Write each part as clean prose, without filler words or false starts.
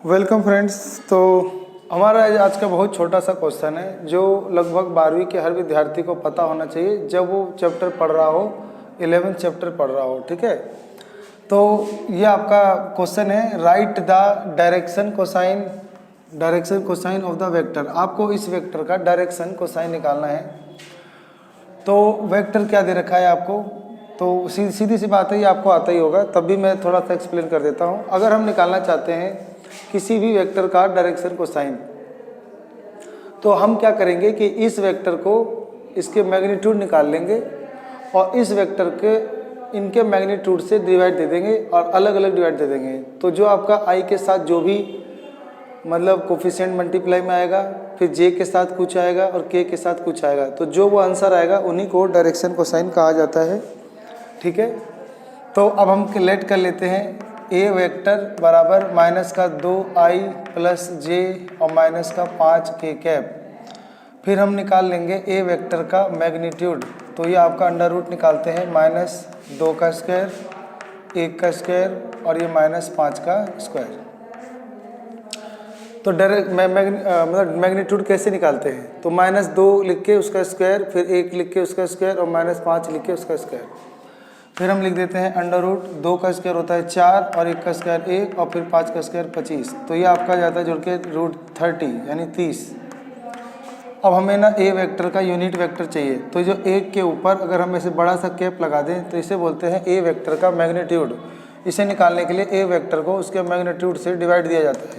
Welcome friends. तो हमारा आज का बहुत छोटा सा क्वेश्चन है जो लगभग 12वीं के हर विद्यार्थी को पता होना चाहिए जब वो चैप्टर पढ़ रहा हो, 11th चैप्टर पढ़ रहा हो। ठीक है, तो ये आपका क्वेश्चन है, right the direction cosine of the vector. आपको इस वेक्टर का डायरेक्शन कोसाइन निकालना है। तो वेक्टर क्या दे रखा है आपको, तो सीधी सी बात है, ये आपको आता ही होगा, तब भी मैं थोड़ा सा एक्सप्लेन कर देता हूँ। अगर हम निकालना चाहते हैं किसी भी वेक्टर का डायरेक्शन कोसाइन, तो हम क्या करेंगे कि इस वेक्टर को इसके मैग्नीट्यूड निकाल लेंगे और इस वेक्टर के इनके मैग्नीट्यूड से डिवाइड दे देंगे और अलग अलग डिवाइड दे देंगे। तो जो आपका आई के साथ जो भी मतलब कोफिशिएंट मल्टीप्लाई में आएगा, फिर जे के साथ कुछ आएगा और के के साथ कुछ आएगा, तो जो वो आंसर आएगा उन्हीं को डायरेक्शन कोसाइन कहा जाता है। ठीक है, तो अब हम कैलकुलेट कर लेते हैं। ए वेक्टर बराबर माइनस का 2i प्लस जे और माइनस का 5k कैप। फिर हम निकाल लेंगे ए वेक्टर का मैग्नीट्यूड। तो ये आपका अंडर रूट निकालते हैं, -2 का स्क्वायर, 1 का स्क्वायर और ये -5 का स्क्वायर। तो डायरेक्ट मतलब मैग्नीट्यूड कैसे निकालते हैं, तो -2 लिख के उसका स्क्वायर, फिर 1 लिख के उसका स्क्वायर और -5 लिख के उसका स्क्वायर। फिर हम लिख देते हैं अंडर रूट 2 का स्क्वायर होता है 4 और 1 का स्क्वायर 1 और फिर 5 का स्क्वायर 25। तो ये आपका जाता है जुड़ के √30 यानी 30। अब हमें ना ए वेक्टर का यूनिट वेक्टर चाहिए, तो जो 1 के ऊपर अगर हम ऐसे बड़ा सा कैप लगा दें तो इसे बोलते हैं ए वेक्टर का मैग्नीट्यूड। इसे निकालने के लिए ए वेक्टर को उसके मैग्नीट्यूड से डिवाइड दिया जाता है।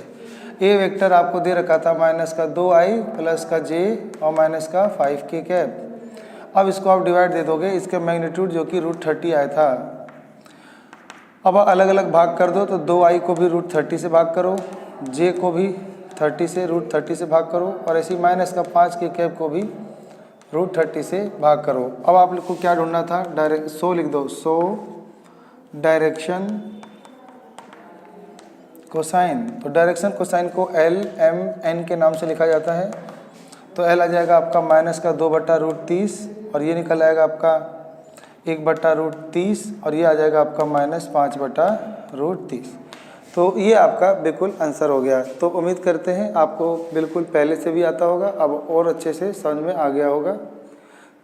ए वेक्टर आपको दे रखा था -2i प्लस का जे और -5k कैप। अब इसको आप डिवाइड दे दोगे इसके मैग्नीट्यूड जो कि √30 आया था। अब अलग अलग भाग कर दो, तो 2i को भी √30 से भाग करो, j को भी 30 से √30 से भाग करो और ऐसे ही -5 के कैप को भी √30 से भाग करो। अब आप लोग को क्या ढूंढना था, डायरेक्ट 100 लिख दो, 100 डायरेक्शन कोसाइन। तो डायरेक्शन कोसाइन को LMN के नाम से लिखा जाता है। तो L आ जाएगा आपका -2/√30 और ये निकल आएगा आपका 1/√30 और ये आ जाएगा आपका -5/√30। तो ये आपका बिल्कुल आंसर हो गया। तो उम्मीद करते हैं आपको बिल्कुल पहले से भी आता होगा, अब और अच्छे से समझ में आ गया होगा।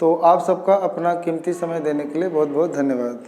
तो आप सबका अपना कीमती समय देने के लिए बहुत बहुत धन्यवाद।